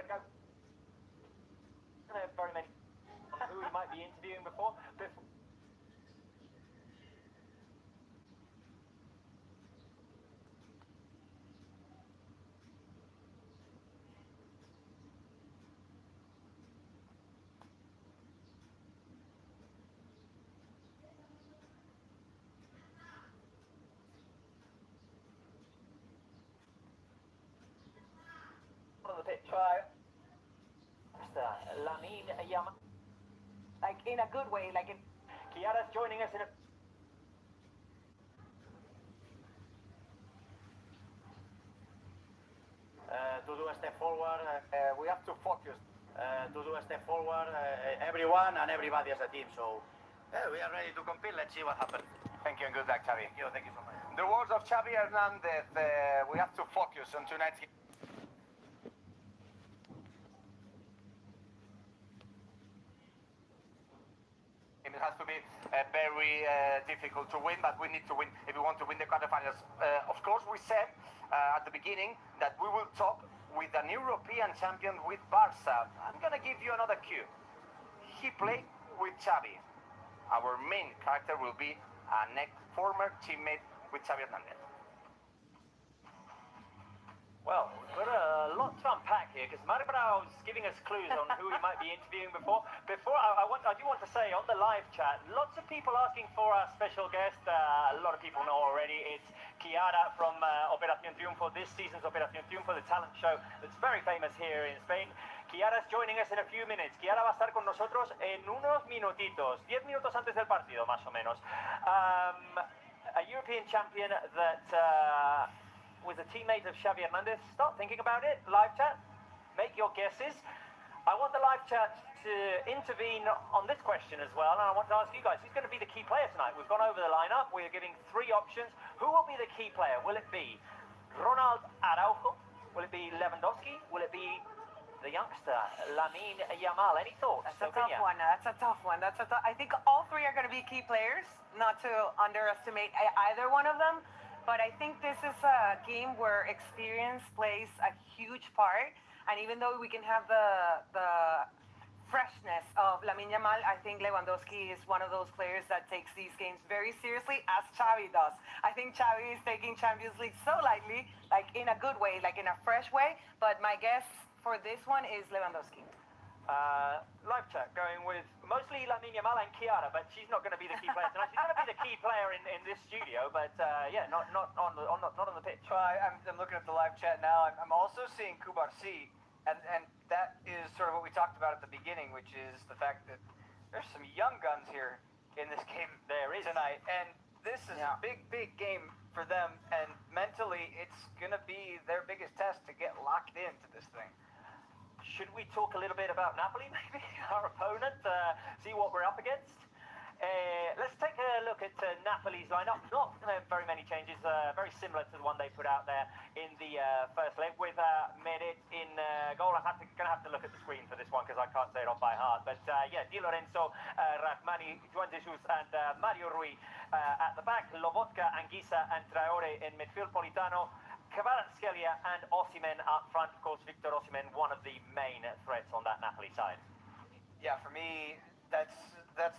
go. Very many who we might be interviewing before. On the pitch, Lamine Yamal. Like in a good way, like in... Chiara's joining us in a... To do a step forward, we have to focus. To do a step forward, everyone and everybody as a team, so... we are ready to compete, let's see what happens. Thank you and good luck, Xavi. Thank you so much. The words of Xavi Hernandez, we have to focus on tonight's game. It has to be very difficult to win, but we need to win if we want to win the quarterfinals. Of course, we said at the beginning that we will talk with an European champion with Barca. I'm going to give you another cue. He played with Xavi. Our main character will be a former teammate with Xavi Hernandez. Well, we've got a lot to unpack here because Marc-André was giving us clues on who we might be interviewing before. I do want to say on the live chat, lots of people asking for our special guest. A lot of people know already. It's Chiara from Operación Triunfo, this season's Operación Triunfo, the talent show that's very famous here in Spain. Chiara's joining us in a few minutes. Chiara va a estar con nosotros en unos minutitos, 10 minutos antes del partido, más o menos. A European champion that was a teammate of Xavi Hernandez. Start thinking about it. Live chat. Make your guesses. I want the live chat to intervene on this question as well, and I want to ask you guys, who's going to be the key player tonight? We've gone over the lineup. We're giving 3 options. Who will be the key player? Will it be Ronald Araujo? Will it be Lewandowski? Will it be the youngster, Lamine Yamal? Any thoughts? That's a tough one. That's a tough one. I think all 3 are going to be key players, not to underestimate either one of them. But I think this is a game where experience plays a huge part. And even though we can have the freshness of Lamine Yamal, I think Lewandowski is one of those players that takes these games very seriously, as Xavi does. I think Xavi is taking Champions League so lightly, like in a good way, like in a fresh way. But my guess for this one is Lewandowski. Live chat going with mostly Lamine Yamal and Chiara, but she's not going to be the key player tonight. She's going to be the key player in this studio, but yeah, not on the pitch. Well, I'm looking at the live chat now. I'm also seeing Cubarsí, and that is sort of what we talked about at the beginning, which is the fact that there's some young guns here in this game tonight, and this is a big game for them, and mentally it's going to be their biggest test to get locked into this thing. Should we talk a little bit about Napoli, maybe, our opponent, see what we're up against? Let's take a look at Napoli's lineup. Not very many changes, very similar to the one they put out there in the first leg with Merit in goal. I'm going to have to look at the screen for this one because I can't say it off by heart. But yeah, Di Lorenzo, Rahmani, Juan Jesus and Mario Rui at the back. Lobotka, Anguissa and Traore in midfield. Politano, Kvaratskhelia and Osimhen up front. Of course, Victor Osimhen, one of the main threats on that Napoli side. Yeah, for me, that's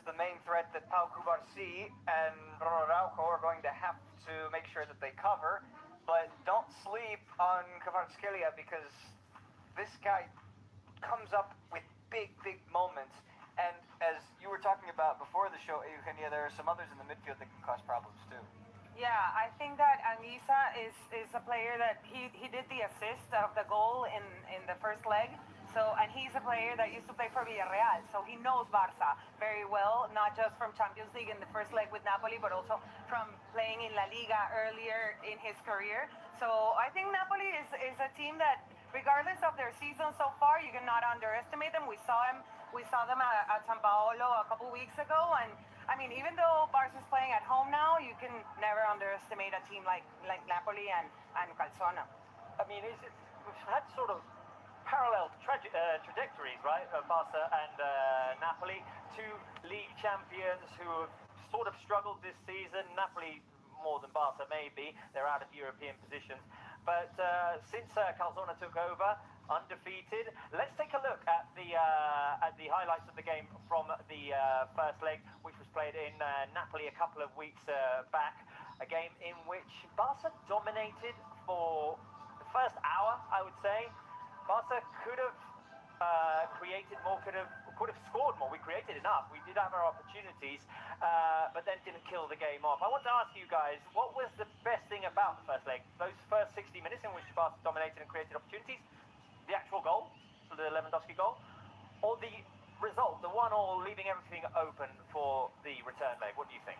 the main threat that Pau Cubarsí and Ronald Araujo are going to have to make sure that they cover. But don't sleep on Kvaratskhelia because this guy comes up with big moments. And as you were talking about before the show, Eugenia, there are some others in the midfield that can cause problems too. Yeah, I think that Anguissa is a player that he did the assist of the goal in the first leg. So, and he's a player that used to play for Villarreal, so he knows Barca very well, not just from Champions League in the first leg with Napoli, but also from playing in La Liga earlier in his career. So I think Napoli is a team that, regardless of their season so far, you cannot underestimate them. We saw them at San Paolo a couple weeks ago, and I mean, even though Barca's playing at home now, you can never underestimate a team like Napoli and Calzona. I mean, we've had sort of parallel trajectories, right? Barca and Napoli, 2 league champions who have sort of struggled this season. Napoli more than Barca, maybe. They're out of European positions. But since Calzona took over, undefeated. Let's take a look at the highlights of the game from the first leg, which was played in Napoli a couple of weeks back. A game in which Barca dominated for the first hour, I would say. Barca could have created more, could have scored more. We created enough. We did have our opportunities, but then didn't kill the game off. I want to ask you guys, what was the best thing about the first leg? Those first 60 minutes in which Barca dominated and created opportunities? The actual goal, the Lewandowski goal, or the result, the 1-1, leaving everything open for the return leg? What do you think?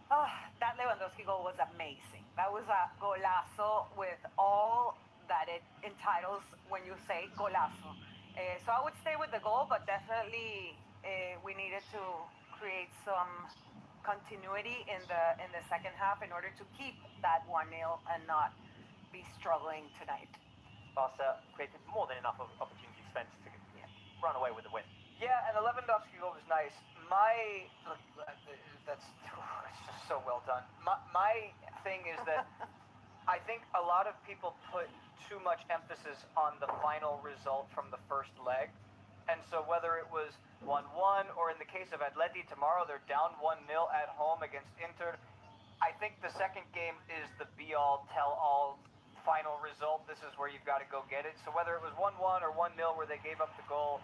That Lewandowski goal was amazing. That was a golazo with all that it entitles when you say golazo. So I would stay with the goal, but definitely we needed to create some continuity in the second half in order to keep that 1-0 and not be struggling tonight. Barca created more than enough opportunities, Spence, to run away with the win. Yeah, and the Lewandowski goal was nice. It's just so well done. My thing is that I think a lot of people put too much emphasis on the final result from the first leg. And so whether it was 1-1 or in the case of Atleti tomorrow, they're down 1-0 at home against Inter. I think the second game is the be-all, tell-all final result. This is where you've got to go get it. So whether it was 1-1 or 1-0 where they gave up the goal,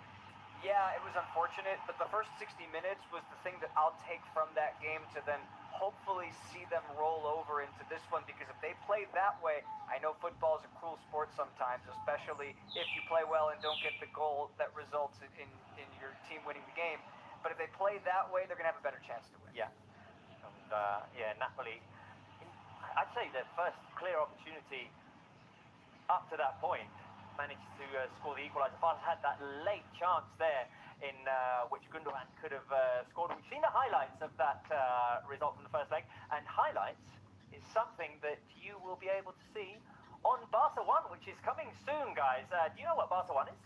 yeah, it was unfortunate, but the first 60 minutes was the thing that I'll take from that game to then hopefully see them roll over into this one, because if they play that way, I know football is a cruel sport sometimes, especially if you play well and don't get the goal that results in your team winning the game. But if they play that way, they're going to have a better chance to win. Yeah. And Napoli, I'd say the first clear opportunity up to that point, managed to score the equaliser. Barca had that late chance there in which Gundogan could have scored. We've seen the highlights of that result from the first leg, and highlights is something that you will be able to see on Barca 1, which is coming soon, guys. Do you know what Barca 1 is?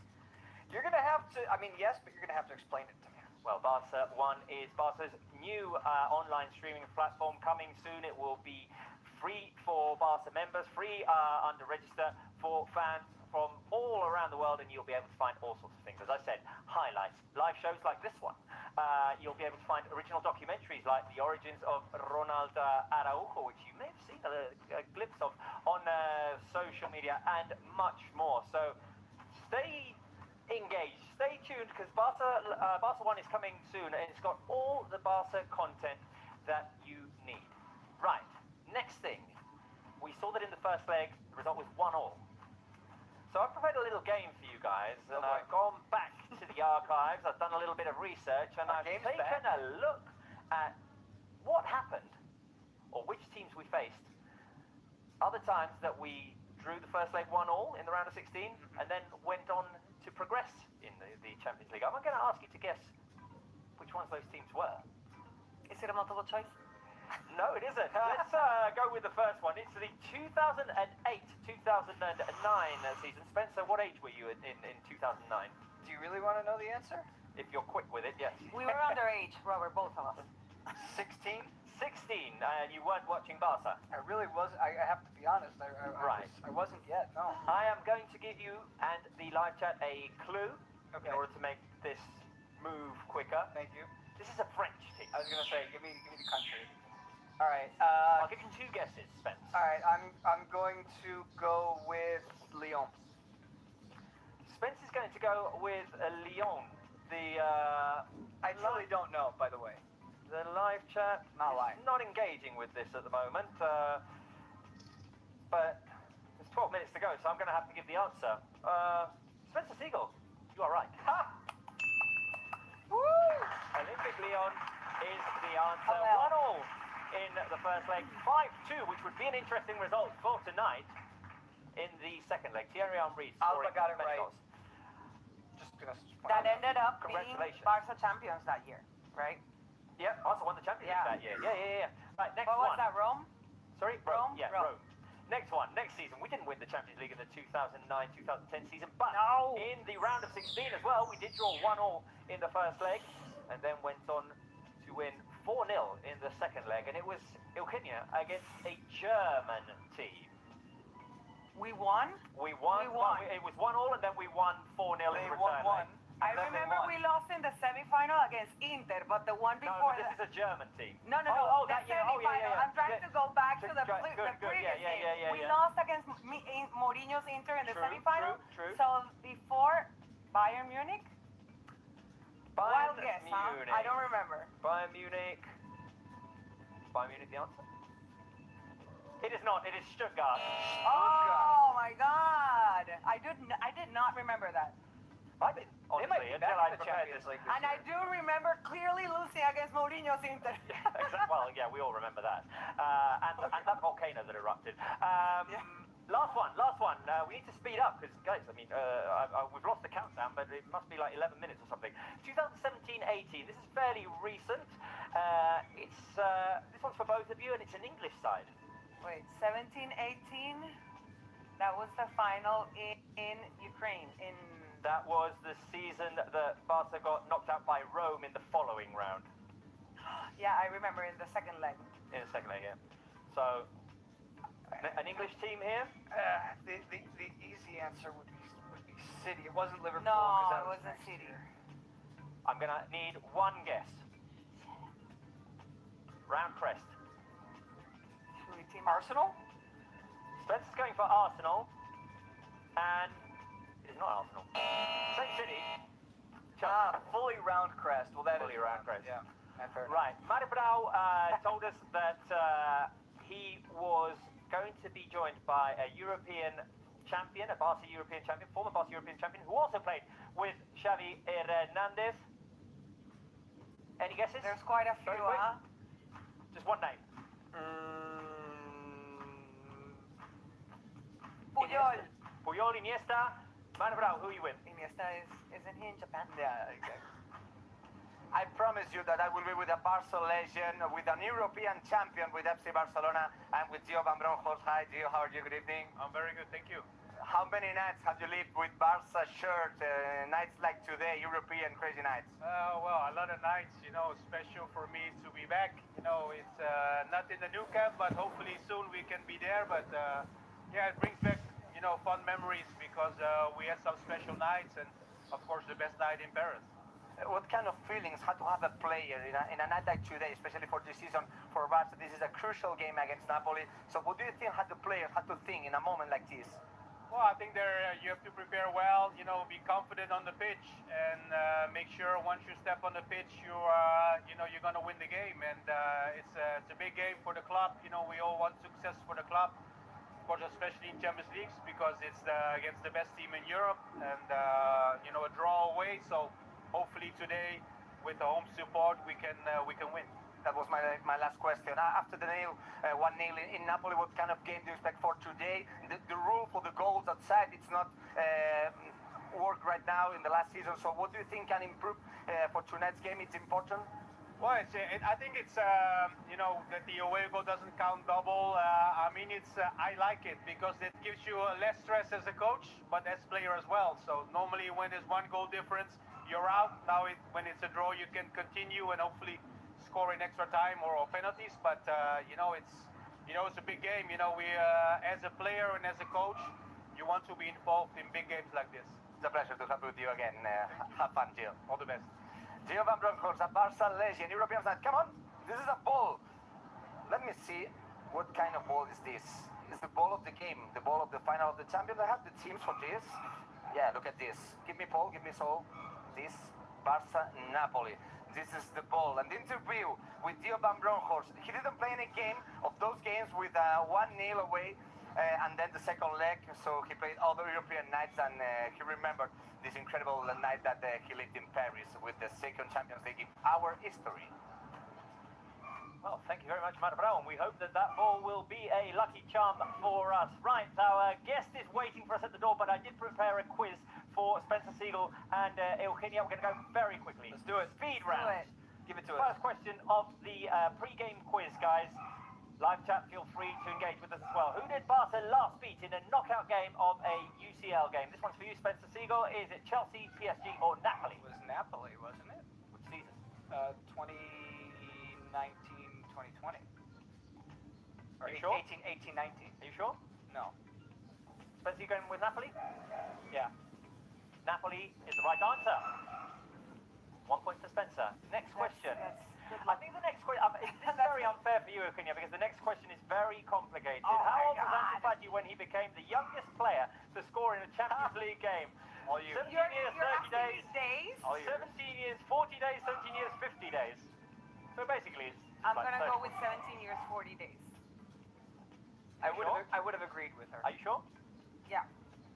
You're going to have to, I mean, yes, but you're going to have to explain it to me. Well, Barca 1 is Barca's new online streaming platform coming soon. It will be free for Barca members, free under register for fans from all around the world, and you'll be able to find all sorts of things. As I said, highlights, live shows like this one. You'll be able to find original documentaries like the origins of Ronald Araujo, which you may have seen a glimpse of on social media, and much more. So stay engaged, stay tuned, because Barca 1 is coming soon, and it's got all the Barca content that you need. Right, next thing. We saw that in the first leg, the result was 1-1. So I've prepared a little game for you guys, and I've gone back to the archives, I've done a little bit of research, and I've taken a look at what happened, or which teams we faced, other times that we drew the first leg 1-1 in the round of 16, and then went on to progress in the Champions League. I'm going to ask you to guess which ones those teams were. Is it a multiple choice? No, it isn't. Let's go with the first one. It's the 2008-2009 season. Spencer, what age were you in 2009? Do you really want to know the answer? If you're quick with it, yes. We were underage, Robert, both of us. 16? 16. You weren't watching Barca. I really was. I have to be honest. I wasn't yet, no. I am going to give you and the live chat a clue in order to make this move quicker. Thank you. This is a French team. I was going to say, give me the country. All right. I'll give you 2 guesses, Spence. All right. I'm going to go with Lyon. Spence is going to go with Lyon. I truly don't know, by the way. The live chat is not engaging with this at the moment, but there's 12 minutes to go, so I'm going to have to give the answer. Spencer Siegel, you are right. Ha! Woo! Olympic Lyon is the answer. 1-1 in the first leg, 5-2, which would be an interesting result for tonight in the second leg. Thierry Henry scoring got it right. goals. That ended up being Congratulations. Barca champions that year, right? Yeah, Barca won the Champions League that year. Yeah. Right, next what one. was that, Rome? Sorry? Rome? Yeah, Rome. Rome. Next one, next season. We didn't win the Champions League in the 2009-2010 season, but in the round of 16 as well, we did draw 1-1 in the first leg, and then went on to win 4-0 in the second leg, and it was Ilkenia against a German team. We won. We won. We won. It was 1-1, and then we won 4-0 in They return. won 1. I then they remember won. we lost in the semi-final against Inter, but the one No, before but this is a German team. No, Oh, the that, yeah, oh, semi-final. yeah. I'm trying to go back to the Good, previous yeah, game. We yeah. lost against Mourinho's Inter in the True, semi-final. true. So before Bayern Munich? Wild guess, Munich. huh? I don't remember. Bayern Munich. Is Bayern Munich the answer? It is not. It is Stuttgart. Oh my God! I did not remember that. I did, honestly, until I prepared this. And I do remember clearly losing against Mourinho's Inter. Well, yeah, we all remember that. And that volcano that erupted. Last one. We need to speed up because, guys, I mean, we've lost the countdown, but it must be like 11 minutes or something. 2017-18. This is fairly recent. This one's for both of you, and it's an English side. Wait, 17-18? That was the final in Ukraine. That was the season that Barca got knocked out by Rome in the following round. Yeah, I remember in the second leg. In the second leg, yeah. So, an English team here? The easy answer would be City. It wasn't Liverpool. No, that it was wasn't next City. year. I'm going to need one guess. Round crest. Arsenal? Spencer's going for Arsenal. And it is not Arsenal. Same city. Fully round crest. Well, that Fully is round crest. Yeah, I've heard. Right. Marc-André told us that he was going to be joined by a European champion, a Barca European champion, former Barca European champion, who also played with Xavi Hernandez. Any guesses? There's quite a few, Very quick. huh? Just one name. Puyol. Puyol, Iniesta. Marc-André, who are you with? Iniesta isn't he in Japan? Yeah, exactly. I promise you that I will be with a Barca legend, with an European champion with FC Barcelona, and with Gio Van Bronckhorst. Hi, Gio. How are you? Good evening. I'm very good, thank you. How many nights have you lived with Barca shirt? Nights like today, European crazy nights. Well, a lot of nights, you know, special for me to be back. You know, it's not in the new camp, but hopefully soon we can be there. But yeah, it brings back, you know, fun memories because we had some special nights and, of course, the best night in Paris. What kind of feelings had to have a player in a night like today, especially for this season for Barca? This is a crucial game against Napoli. So what do you think had the player had to think in a moment like this? Well, I think you have to prepare well, you know, be confident on the pitch and make sure once you step on the pitch, you know, you're going to win the game. And it's a big game for the club. You know, we all want success for the club, of course, especially in Champions Leagues because it's against the best team in Europe and, you know, a draw away. So hopefully today with the home support, we can win. That was my last question. After the 1-0 in Napoli, what kind of game do you expect for today? The rule for the goals outside, it's not worked right now in the last season. So what do you think can improve for tonight's game? It's important? Well, I think it's, you know, that the away goal doesn't count double. I mean, I like it because it gives you less stress as a coach, but as player as well. So normally when there's one goal difference, you're out. Now when it's a draw, you can continue and hopefully score in extra time or penalties, but you know it's a big game. You know, we as a player and as a coach, you want to be involved in big games like this. It's a pleasure to have with you again. Have fun, Gio. All the best. Gio Van Bronckhorst, a Barca legend, European side. Come on, this is a ball. Let me see what kind of ball is this. It's the ball of the game, the ball of the final of the Champions. I have the teams for this. Yeah, look at this. Give me Paul, give me Sol. This Barca Napoli. This is the ball. And the interview with Gio Van Bronckhorst. He didn't play any game of those games with 1-0 away and then the second leg. So he played other European nights and he remembered this incredible night that he lived in Paris with the second Champions League in our history. Well, thank you very much, Marc-André, and we hope that ball will be a lucky charm for us. Right, our guest is waiting for us at the door, but I did prepare a quiz for Spencer Siegel and Eugenia. We're going to go very quickly. Let's do it. Speed round. Give it to us. First question of the pre-game quiz, guys. Live chat, feel free to engage with us as well. Who did Barca last beat in a knockout game of a UCL game? This one's for you, Spencer Siegel. Is it Chelsea, PSG, or Napoli? It was Napoli, wasn't it? Which season? 2019-2020. Are you sure? 18-19. Are you sure? No. Spencer, you going with Napoli? Yeah. Napoli is the right answer. 1 point for Spencer. Next question. I think the next question, this is very unfair for you, Eugenio, because the next question is very complicated. Oh How old my was Ansu God. Fati when he became the youngest player to score in a Champions League game? 17 years, 30 days. days? 17 years, 40 days, 17 years, 50 days. So basically, it's I'm like gonna 30. go with 17 years, 40 days. I would have agreed with her. Are you sure? Yeah.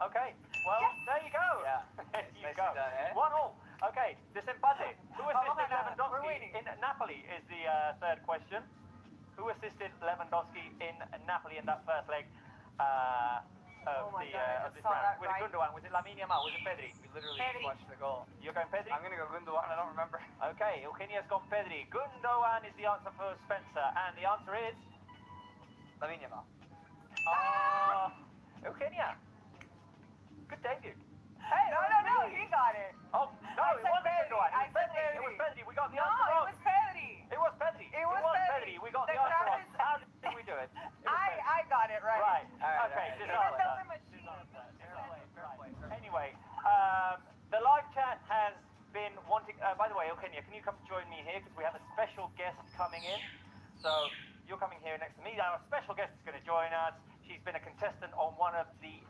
Okay. Well, Yes. there you go. Yeah. There you Nicely go. done, eh? 1-1. Okay. Desempate. Who assisted We're Lewandowski waiting. in Napoli is the third question. Who assisted Lewandowski in Napoli in that first leg Oh my God, I of just this saw round? that Was it right. Gundogan? Was it Lamine Yamal? Was it Pedri? We literally Pedri. just watched the goal. You're going Pedri? I'm gonna go Gundogan. I don't remember. Okay, Eugenia's gone Pedri. Gundogan is the answer for Spencer, and the answer is Lamine Yamal. Eugenia. Good debut. Hey, no, he got it. Oh no, I it said wasn't Pedri. Gundogan. I It was said Pedri. It was Pedri. Pedri. We got the No, answer it wrong. was Pedri. It was Pedri. It was Pedri. We got the The answer crowd wrong. is- How did we do it? It was Pedri. I got it right. Right. All Okay. right. Disaster. Filter machine. Fair play. Anyway, the live chat has been wanting. By the way, Eugenia, can you come join me here because we have a special guest coming in. So you're coming here next to me. Our special guest is going to join us. She's been a contestant on one of the